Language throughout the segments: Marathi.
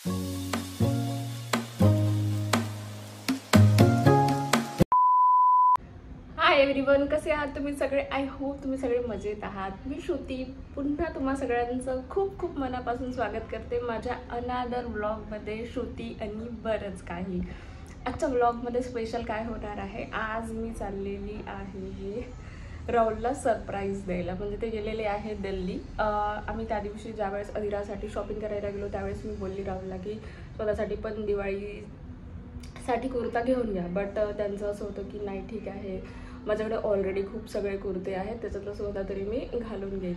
हाय एव्हरीवन, कसे आहात तुम्ही सगळे? आय होप तुम्ही सगळे मजेत आहात. मी श्रुती पुन्हा तुम्हा सगळ्यांचं खूप खूप मनापासून स्वागत करते माझ्या अनादर व्लॉगमध्ये. श्रुती आणि बरंच काही. आजच्या व्लॉगमध्ये स्पेशल काय होणार आहे, आज मी चाललेली आहे राहुलला सरप्राईज द्यायला. म्हणजे ते गेलेले आहे दिल्ली. आम्ही त्या दिवशी ज्यावेळेस अधिरासाठी शॉपिंग करायला गेलो त्यावेळेस मी बोलली राहुलला की स्वतःसाठी पण दिवाळीसाठी कुर्ता घेऊन घ्या. बट त्यांचं असं होतं की नाही ठीक आहे, माझ्याकडे ऑलरेडी खूप सगळे कुर्ते आहेत, त्याच्यातलं स्वतः तरी मी घालून घेईन.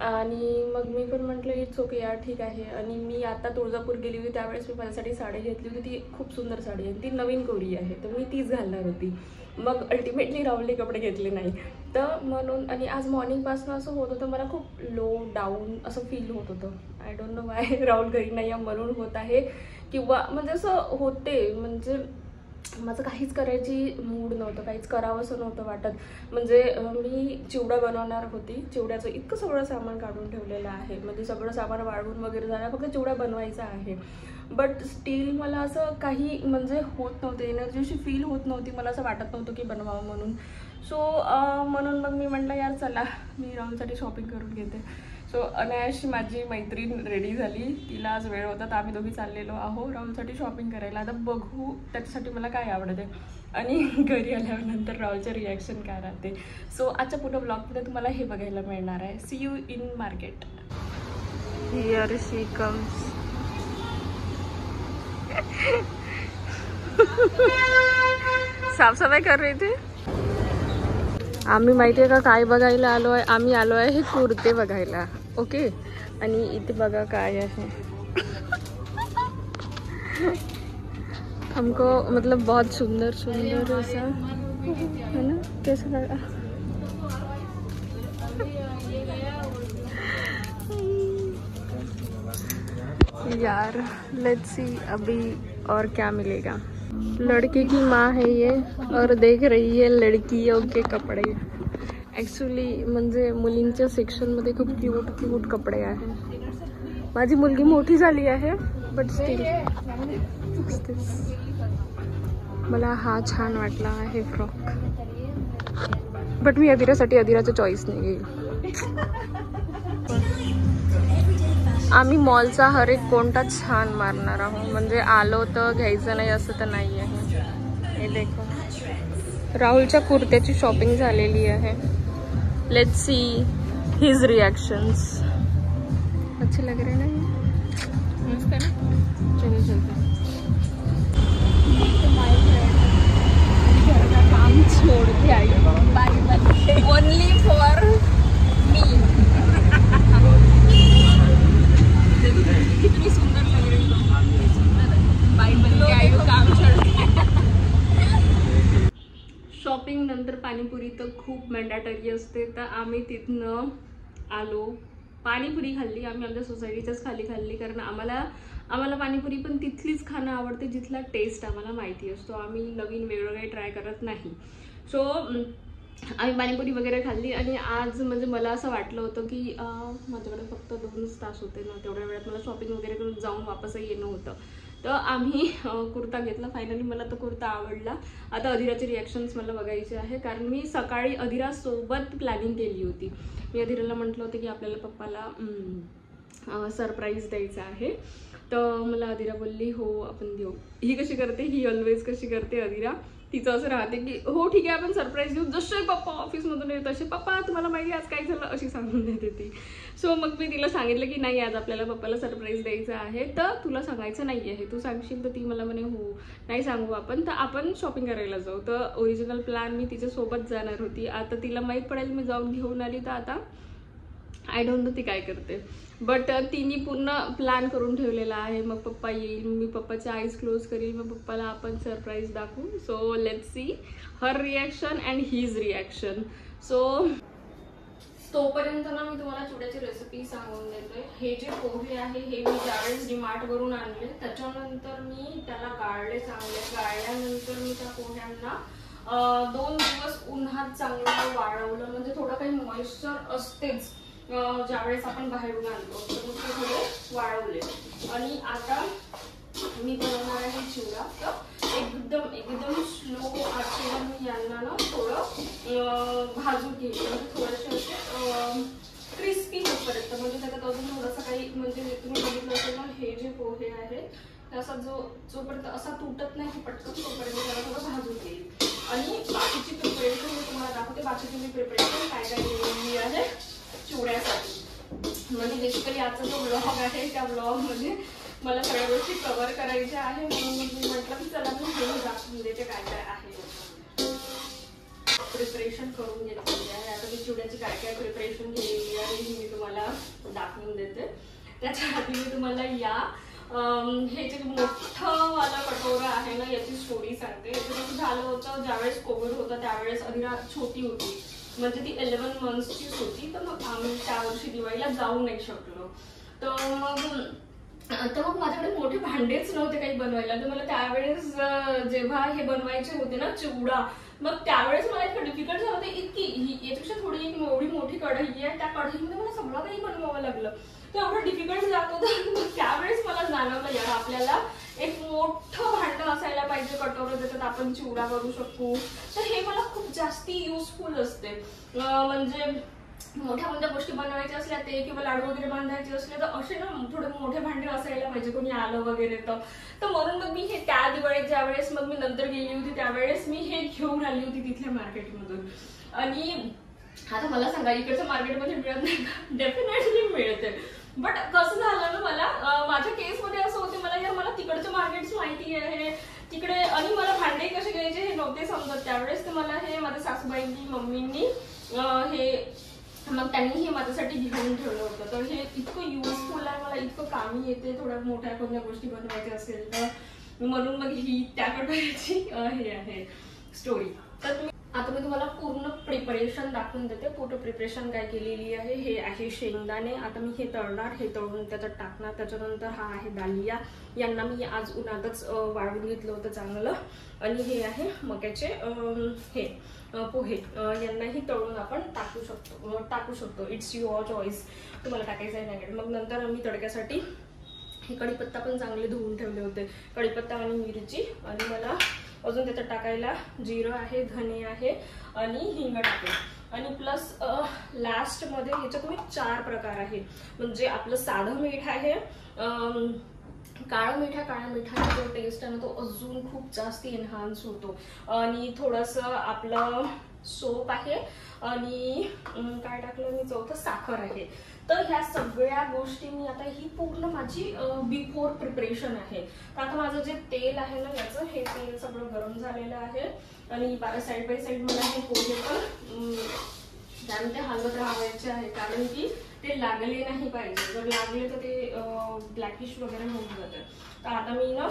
आणि मग मी पण म्हटलं इट्स ओके यार, ठीक आहे. आणि मी आता तुळजापूर गेली होती त्यावेळेस मी माझ्यासाठी साडी घेतली होती. ती खूप सुंदर साडी आहे, ती नवीन कोरी आहे, तर मी तीच घालणार होती. मग अल्टिमेटली राहुलने कपडे घेतले नाही. तर म्हणून आणि आज मॉर्निंगपासून असं होत होतं, मला खूप लो डाऊन असं फील होत होतं. I don't know Y. Rahul घरी नाही आहे म्हणून होत आहे, किंवा म्हणजे असं होते, म्हणजे माझं काहीच करायची मूड नव्हतं, काहीच करावं असं नव्हतं वाटत. म्हणजे मी चिवडा बनवणार होती, चिवड्याचं इतकं सगळं सामान काढून ठेवलेलं आहे, म्हणजे सगळं सामान वाळवून वगैरे झालं, फक्त चिवडा बनवायचा आहे. बट स्टील मला असं काही म्हणजे होत नव्हतं, एनर्जी अशी फील होत नव्हती, मला असं वाटत नव्हतं की बनवावं म्हणून. सो म्हणून मग मी म्हटलं यार चला मी राहुलसाठी शॉपिंग करून घेते. सो अनायाशी माझी मैत्रीण रेडी झाली, तिला आज वेळ होता तर आम्ही दोघी चाललेलो आहो राहुलसाठी शॉपिंग करायला. आता बघू त्याच्यासाठी मला काय आवडते आणि घरी आल्यानंतर राहुलचं रिॲक्शन काय राहते. सो आजच्या पुढं ब्लॉगमध्ये तुम्हाला हे बघायला मिळणार आहे. See you in market. Here she comes. साफसफाई कर रही थी. आम्ही माहिती आहे का काय बघायला आलो आहे? आम्ही आलो आहे हे कुर्ते बघायला. ओके, आणि इथे बघा काय आहे. हमको मतलब बहुत सुंदर सुंदर ऐसा है ना, कैसा लगा? यार लेट्स सी अभी और क्या मिलेगा. लड़के की माँ है ये और देख रही है लड़कियों के कपड़े. ॲक्च्युली म्हणजे मुलींच्या सेक्शनमध्ये खूप क्यूट क्यूट कपडे आहेत. माझी मुलगी मोठी झाली आहे बट स्टील मला हा छान वाटला आहे फ्रॉक. बट मी अधिरासाठी अधिराचं चॉईस नाही घेईल. आम्ही मॉलचा हर एक कोणता छान मारणार आहोत, म्हणजे आलो तर घ्यायचं नाही असं तर नाही आहे. हे देखो, राहुलच्या कुर्त्याची शॉपिंग झालेली आहे. Let's see his reactions. अच्छे लग रहे हैं ना? मस्त है ना? चलो चलते हैं. घर का काम छोड़ के आई bye bye only for me. कितनी सुंदर लग रही हो. बाय बन के आई हो काम छोड़ के. शॉपिंग नंतर पाणीपुरी तर खूप मॅन्डेटरी असते, तर आम्ही तिथनं आलो. पाणीपुरी खाल्ली आम्ही आमच्या सोसायटीच्याच खाल्ली, कारण आम्हाला पाणीपुरी पण तिथलीच खाणं आवडते जिथला टेस्ट आम्हाला माहिती असतो. आम्ही नवीन वेगळं काही ट्राय करत नाही. सो आम्ही पाणीपुरी वगैरे खाल्ली. आणि आज म्हणजे मला असं वाटलं होतं की माझ्याकडे फक्त 2 तास होते ना, तेवढ्या वेळात मला शॉपिंग वगैरे करून जाऊन वापसही येणं होतं. तर आम्ही कुर्ता घेतला फायनली. मला तो कुर्ता आवडला. आता अधिराचे रिॲक्शन्स मला बघायचे आहे, कारण मी सकाळी अधिरासोबत प्लॅनिंग केली होती. मी अधिराला म्हटलं होतं की आपल्याला पप्पाला सरप्राईज द्यायचा आहे. तर मला अधिरा बोलली हो आपण देऊ. ही कशी करते, ही ऑलवेज कशी करते अधिरा, तिचं असं राहते की हो ठीक आहे आपण सरप्राईज देऊ, जसे पप्पा ऑफिसमधून येत तसे पप्पा तुम्हाला माहिती आज काय झालं अशी सांगून देते ती. सो मग मी तिला सांगितलं की नाही आज आपल्याला पप्पाला सरप्राईज द्यायचं आहे, तर तुला सांगायचं नाही आहे, तू सांगशील. तर ती मला म्हणे हो नाही सांगू आपण, तर आपण शॉपिंग करायला जाऊ. तर ओरिजिनल प्लॅन मी तिच्यासोबत जाणार होती. आता तिला माहीत पडेल मी जाऊन घेऊन आली, तर आता आय डोंट नो ती काय करते. बट तिने पूर्ण प्लॅन करून ठेवलेला आहे. मग पप्पा येईल, मी पप्पाच्या आईज क्लोज करील, मग पप्पाला आपण सरप्राईज दाखवू. So let's see her reaction and his reaction. So तोपर्यंत ना मी तुम्हाला चिवड्याची रेसिपी सांगून देते. हे जे पोहे आहे हे मी ज्यावेळेस डीमार्टवरून आणले त्याच्यानंतर मी त्याला गाळले चांगले. गाळल्यानंतर मी त्या पोह्यांना 2 दिवस उन्हात चांगलं वाळवलं, म्हणजे थोडं काही मॉइश्चर असतेच ज्यावेळेस आपण बाहेरून आणतो, तर मग ते थोडे वाळवले. आणि आता मी बनवणार आहे चिवडा. तर एकदम एकदम स्लो आचेवर मी यांना ना थोडं भाजून घेईल, म्हणजे थोडेसे असे क्रिस्पी होईपर्यंत. म्हणजे त्याच्यात अजून थोडंसं काही, म्हणजे तुम्ही बघितलं असेल ना, हे जे पोहे आहे त्याचा जोपर्यंत असा तुटत नाही पटकन तोपर्यंत त्याला थोडं भाजून घेईल. आणि बाकीची प्रिपरेशन मी तुम्हाला दाखवते. बाकीची मी प्रिपरेशन काय काय केलेली आहे चिवड्यासाठी. म्हणजे बेसिकली आजचा जो ब्लॉग आहे त्या ब्लॉगमध्ये मला सगळ्या गोष्टी कव्हर करायच्या आहे, म्हणून मी म्हटलं की चला मी हे दाखवून देते काय काय आहे. प्रिपरेशन करून घेतलेली आहे. आता मी चिवड्याची काय काय प्रिपरेशन केलेली आहे ही मी तुम्हाला दाखवून देते. त्याच्या आधी मी तुम्हाला या हे जे मोठं वाला कटोरा आहे ना याची स्टोरी सांगते. याचं कसं झालं होतं, ज्यावेळेस कोविड होता त्यावेळेस अधिरा छोटी होती, म्हणजे ती 11 मंथ्सचीच होती. तर मग आम्ही त्या वर्षी दिवाळीला जाऊ नाही शकलो. तर मग माझ्याकडे मोठे भांडेच नव्हते काही बनवायला. तर मला त्यावेळेस जेव्हा हे बनवायचे होते ना चिवडा, मग त्यावेळेस मला इतकं डिफिकल्ट झालं होतं. इतकी याच्यापेक्षा थोडी एक एवढी मोठी कढई आहे, त्या कढईमध्ये मला सगळं काही बनवावं लागलं. तर एवढं डिफिकल्ट जात होतं. त्यावेळेस मला जाणवलं यार आपल्याला एक मोठं भांडं असायला पाहिजे कटोरं, ज्याच्यात आपण चिवडा करू शकू. तर हे मला खूप जास्ती युजफुल असते. म्हणजे मोठ्या गोष्टी बनवायच्या असल्या ते किंवा लाडू वगैरे बांधायचे असले तर असे ना थोडे मोठे भांडे असायला पाहिजे, कोणी आलं वगैरे तर म्हणून मग मी हे त्या दिवाळीत ज्यावेळेस मग मी नंतर गेली होती त्यावेळेस मी हे घेऊन आली होती तिथल्या मार्केटमधून. आणि आता मला सांगा इकडच्या मार्केटमध्ये मिळत नाही का? डेफिनेटली मिळते. बट कसं झालं ना, मला माझ्या केसमध्ये असं होते, मला तिकडचे मार्केट्स माहिती आहे तिकडे, आणि मला भांडे कसे घ्यायचे हे नव्हते समजत त्यावेळेस. तर मला हे माझ्या सासूबाईंनी मम्मींनी हे मग त्यांनी हे माझ्यासाठी घेऊन ठेवलं होतं. तर हे इतकं युजफुल आहे, मला इतकं कामी येते थोड्या मोठ्या कोणत्या गोष्टी बनवायच्या असेल तर. म्हणून मग ही त्या कटोऱ्याची हे आहे स्टोरी. तर आता मी तुम्हाला पूर्ण प्रिपरेशन दाखवून देते. पूर्ण प्रिपरेशन काय केलेली आहे. हे आहे शेंगदाणे. आता मी हे तळणार, हे तळून त्याच्यात टाकणार. त्याच्यानंतर हा आहे दालिया, यांना मी आज उन्हातच वाळवून घेतलं होतं चांगलं. आणि हे आहे मक्याचे हे पोहे, यांनाही तळून आपण टाकू शकतो. इट्स युअर चॉईस, तुम्हाला टाकायचं आहे नाही. मग नंतर मी तडक्यासाठी हे कढीपत्ता पण चांगले धुवून ठेवले होते, कढीपत्ता आणि मिरची. आणि मला अजून त्याच्यात टाकायला जिरं आहे, धने आहे आणि हिंग टाकेल. आणि प्लस लास्टमध्ये ह्याच्यात मी 4 प्रकार आहे. म्हणजे आपलं साधं मीठ आहे, काळ्या मिठाचा जो टेस्ट आहे ना तो अजून खूप जास्त एनहान्स होतो. आणि थोडंसं आपलं सोप आहे आणि काय टाकलं मी चौथं साखर आहे. तर ह्या सगळ्या गोष्टी मी आता ही पूर्ण माझी बिफोर प्रिपरेशन आहे. तर आता माझं जे तेल आहे ना याचं, हे तेल सगळं गरम झालेलं आहे. आणि साईड बाय साईड मला हे पोहे पण त्यामध्ये हलवत राहायचे आहे, कारण की ते लागले नाही पाहिजे. जर लागले तर ते ब्लॅकिश वगैरे होऊन जाते. तर आता मी ना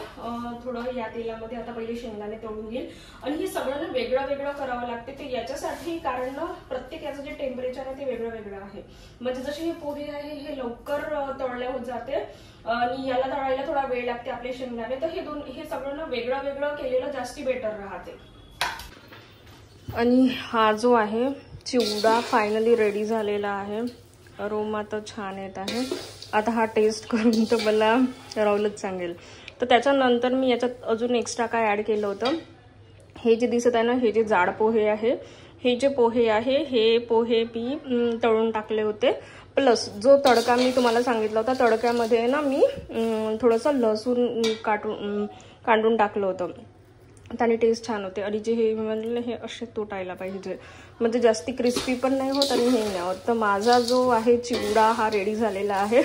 थोडं या तेलामध्ये आता पहिले शेंगदाणे तळून घेईल. आणि हे सगळं ना वेगळं करावं लागते. ते याच्यासाठी कारण ना प्रत्येक याचं जे टेम्परेचर आहे ते वेगळं आहे. म्हणजे जसे हे पोहे आहे हे लवकर तळले होत जाते आणि याला तळायला थोडा वेळ लागते आपले शेंगदाणे. तर हे सगळं ना वेगळं केलेलं जास्ती बेटर राहते. आणि हा जो आहे चिवडा फायनली रेडी झालेला आहे. अरोमा तर छान येत आहे. आता हा टेस्ट करून तर मला राहुलच सांगेल. तर त्याच्यानंतर मी याच्यात अजून एक्स्ट्रा काय ॲड केलं होतं. हे जे दिसत आहे ना, हे जे जाड पोहे आहे, हे जे पोहे आहे हे पोहे मी तळून टाकले होते. प्लस जो तडका मी तुम्हाला सांगितला होता, तडक्यामध्ये ना मी थोडंसं लसूण काढून टाकलं होतं. त्याने टेस्ट छान होते. आणि जे हे म्हणले हे असे तुटायला पाहिजे, म्हणजे जास्ती क्रिस्पी पण नाही होत आणि हे नाही होत. तर माझा जो आहे चिवडा हा रेडी झालेला आहे.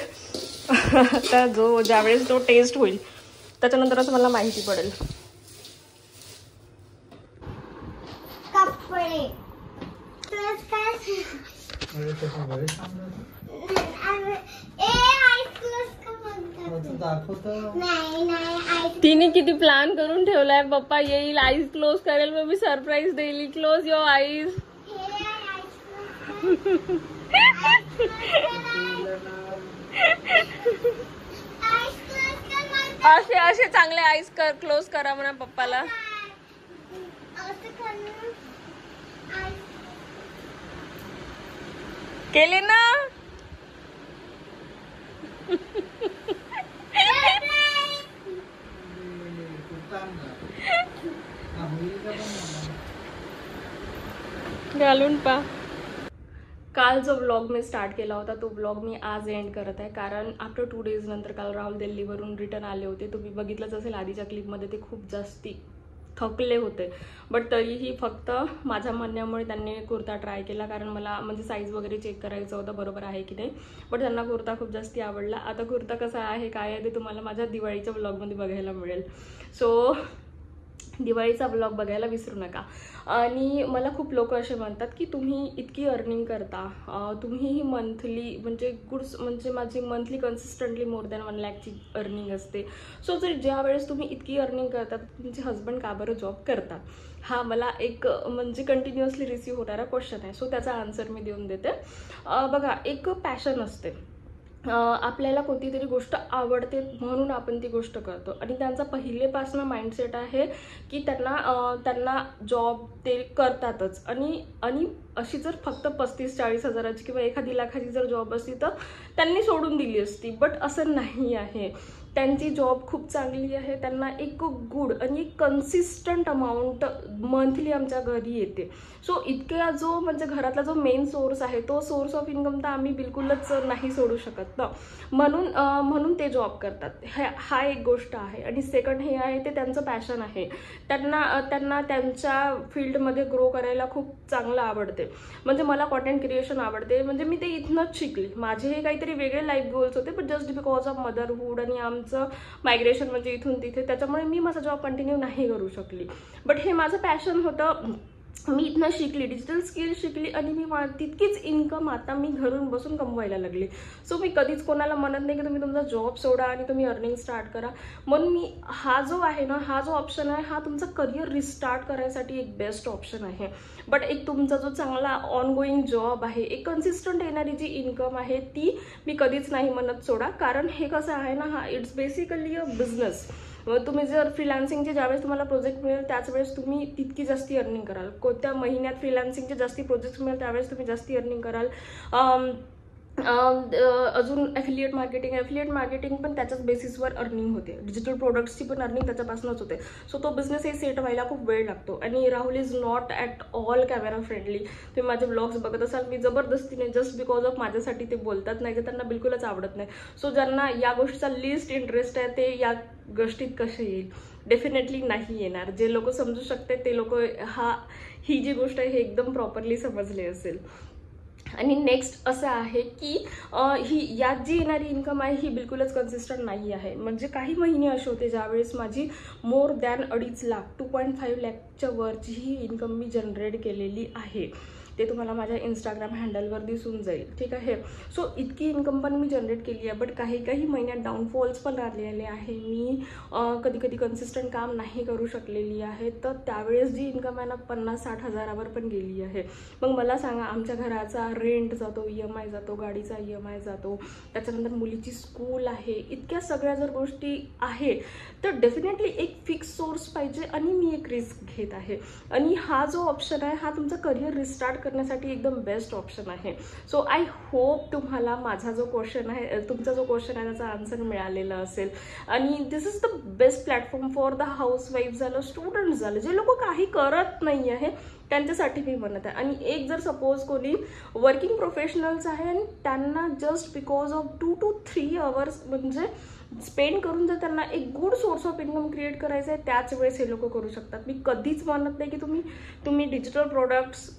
आता ज्यावेळेस तो टेस्ट होईल त्याच्यानंतरच मला माहिती पडेल. तिने किती प्लॅन करून ठेवलाय. पप्पा येईल, आईज क्लोज करेल, मग मी सरप्राईज देईल. Close your eyes. असे चांगले आईज क्लोज करा म्हणा पप्पाला. केले ना. घालून पा. काल जो व्लॉग मी स्टार्ट केला होता तो व्लॉग मी आज एंड करत आहे, कारण आफ्टर 2 days नंतर काल राहुल दिल्लीवरून रिटर्न आले होते. तुम्ही बघितलंच असेल आधीच्या क्लिपमध्ये, ते खूप जास्ती थकले होते. बट तरीही फक्त माझ्या म्हणण्यामुळे त्यांनी कुर्ता ट्राय केला, कारण मला म्हणजे साईज वगैरे चेक करायचं होतं बरोबर आहे की नाही. बट त्यांना कुर्ता खूप जास्ती आवडला. आता कुर्ता कसा आहे काय आहे ते तुम्हाला माझ्या दिवाळीच्या व्लॉगमध्ये बघायला मिळेल. सो दिवाळीचा ब्लॉग बघायला विसरू नका. आणि मला खूप लोक असे म्हणतात की तुम्ही इतकी अर्निंग करता, तुम्ही ही मंथली म्हणजे माझी मंथली कन्सिस्टंटली मोर दॅन 1 लाखची अर्निंग असते. सो जर ज्या वेळेस तुम्ही इतकी अर्निंग करतात, तुमचे हस्बंड का बरं जॉब करतात? हा मला एक म्हणजे कंटिन्युअसली रिसीव्ह होणारा क्वेश्चन आहे. सो त्याचा आन्सर मी देऊन देते. बघा, एक पॅशन असते. आपल्याला कोणती तरी गोष्ट आवडते म्हणून आपण ती गोष्ट करतो. आणि त्यांचा पहिलेपासून माइंडसेट आहे की त्यांना जॉब ते करतातच. आणि अशी जर फक्त 35-40 हजाराची किंवा 1 लाखाची जर जॉब असती तर त्यांनी सोडून दिली असती. बट असं नाही आहे. त्यांची जॉब खूप चांगली आहे. त्यांना एक गुड आणि एक कन्सिस्टंट अमाऊंट मंथली आमच्या घरी येते. सो इतक्या जो म्हणजे घरातला जो मेन सोर्स आहे तो सोर्स ऑफ इन्कम तर आम्ही बिलकुलच नाही सोडू शकत ना. म्हणून ते जॉब करतात. हा एक गोष्ट आहे. आणि सेकंड हे आहे ते त्यांचं पॅशन आहे. त्यांना त्यांच्या फील्डमध्ये ग्रो करायला खूप चांगलं आवडते. म्हणजे मला कॉन्टेंट क्रिएशन आवडते. म्हणजे मी ते इथनंच शिकली. माझे हे काहीतरी वेगळे लाईफ गोल्स होते, पण जस्ट बिकॉज ऑफ मदरहूड आणि मायग्रेशन म्हणजे इथून तिथे, त्याच्यामुळे मी माझा जॉब कंटिन्यू नाही करू शकली. बट हे माझं पॅशन होतं. मी इथनं शिकली, डिजिटल स्किल शिकली आणि मी तितकीच इन्कम आता मी घरून बसून कमवायला लागली. सो मी कधीच कोणाला म्हणत नाही की तुम्ही तुमचा जॉब सोडा आणि तुम्ही अर्निंग स्टार्ट करा. म्हणून मी हा जो आहे ना, हा जो ऑप्शन आहे हा तुमचा करिअर रिस्टार्ट करायसाठी एक बेस्ट ऑप्शन आहे. बट एक तुमचा जो चांगला ऑनगोईंग जॉब आहे, एक कन्सिस्टंट येणारी जी इन्कम आहे ती मी कधीच नाही म्हणत सोडा. कारण हे कसं आहे ना, हा इट्स बेसिकली अ बिझनेस. तुम्ही जर फ्रीलान्सिंगचे ज्यावेळेस तुम्हाला प्रोजेक्ट मिळेल त्याच वेळेस तुम्ही तितकी जास्ती अर्निंग कराल. कोणत्या महिन्यात फ्रीलान्सिंगचे जास्ती प्रोजेक्ट मिळेल त्यावेळेस तुम्ही जास्ती अर्निंग कराल. अजून ॲफिलिएट मार्केटिंग पण त्याच्याच बेसिसवर अर्निंग होते. डिजिटल प्रोडक्ट्सची पण अर्निंग त्याच्यापासूनच होते. सो तो बिझनेस हे सेट व्हायला खूप वेळ लागतो. आणि Rahul is not at all camera friendly. तुम्ही माझे ब्लॉग्स बघत असाल, मी जबरदस्तीने जस्ट बिकॉज ऑफ माझ्यासाठी ते बोलतात, नाही तर त्यांना बिलकुलच आवडत नाही. सो ज्यांना या गोष्टीचा लिस्ट इंटरेस्ट आहे ते या गोष्टीत कसे येईल? डेफिनेटली नाही येणार. जे लोक समजू शकते ते लोक ही जी गोष्ट आहे हे एकदम प्रॉपरली समजले असेल. आणि नेक्स्ट असं आहे की यात जी येणारी इन्कम आहे ही बिलकुलच कन्सिस्टंट नाही आहे. म्हणजे काही महिने असे होते ज्यावेळेस माझी मोर दॅन 2.5 लाख 2.5 लाखच्या वरची ही इन्कम मी जनरेट केलेली आहे. ते तुम्हाला माझ्या इंस्टाग्राम हँडलवर दिसून जाईल. ठीक आहे. सो इतकी इन्कम पण मी जनरेट केली आहे. बट काही महिन्यात डाऊनफॉल्स पण आलेले आहे. मी कधी कधी कन्सिस्टंट काम नाही करू शकलेली आहे. तर त्यावेळेस जी इन्कम आहे ना 50-60 हजारावर पण गेली आहे. मग मला सांगा, आमच्या घराचा रेंट जातो, EMI जातो, गाडीचा EMI जातो, त्याच्यानंतर मुलीची स्कूल आहे, इतक्या सगळ्या जर गोष्टी आहे तर डेफिनेटली एक फिक्स सोर्स पाहिजे. आणि मी एक रिस्क घेत आहे. आणि हा जो ऑप्शन आहे हा तुमचा करिअर रिस्टार्ट करण्यासाठी एकदम बेस्ट ऑप्शन आहे. सो आय होप तुम्हाला माझा जो क्वेश्चन आहे, तुमचा जो क्वेश्चन आहे त्याचा आन्सर मिळालेला असेल. आणि this is the best platform for the housewife झालं, स्टुडंट झालं, जे लोक काही करत नाही आहे त्यांच्यासाठी मी म्हणत आहे. आणि एक जर सपोज कोणी वर्किंग प्रोफेशनल्स आहे आणि त्यांना just because of 2 to 3 hours म्हणजे स्पेंड करून जर त्यांना एक good source of income create करायचं आहे त्याच वेळेस हे लोक करू शकतात. मी कधीच म्हणत नाही की तुम्ही डिजिटल प्रोडक्ट्स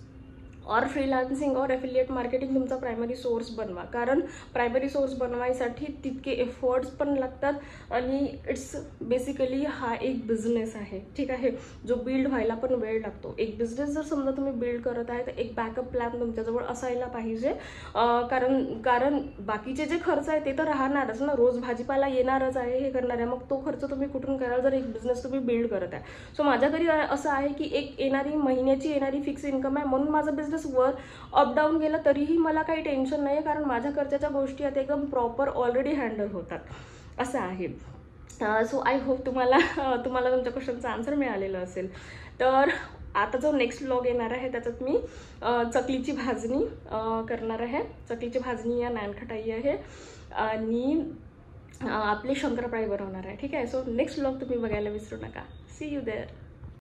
और फ्रीलान्सिंग और ॲफिलिएट मार्केटिंग तुमचा प्रायमरी सोर्स बनवा. कारण प्रायमरी सोर्स बनवायसाठी तितके एफर्ट्स पण लागतात. आणि इट्स बेसिकली हा एक बिझनेस आहे. ठीक आहे. जो बिल्ड व्हायला पण वेळ लागतो. एक बिझनेस जर समजा तुम्ही बिल्ड करत आहे तर एक बॅकअप प्लॅन तुमच्याजवळ असायला पाहिजे. कारण बाकीचे जे खर्च आहे ते तर राहणारच ना. रोज भाजीपाला येणारच आहे, हे करणार आहे. मग तो खर्च तुम्ही कुठून कराल जर एक बिझनेस तुम्ही बिल्ड करत आहे. सो माझ्या घरी असं आहे की एक महिन्याची येणारी फिक्स इन्कम आहे. म्हणून माझा बिझनेस वर अप डाऊन गेला तरीही मला काही टेन्शन नाही. कारण माझ्या खर्चाच्या गोष्टी आता एकदम प्रॉपर ऑलरेडी हँडल होतात. असं आहे. सो आय होप तुम्हाला तुमच्या क्वेश्चनचा आन्सर मिळालेलं असेल. तर आता जो नेक्स्ट व्लॉग येणार आहे त्याच्यात मी चकलीची भाजणी करणार आहे. चकलीची भाजणी या नानखटाई आहे आणि आपले शंकरपाळी बनवणार आहे. ठीक आहे. सो नेक्स्ट व्लॉग तुम्ही बघायला विसरू नका. See you there.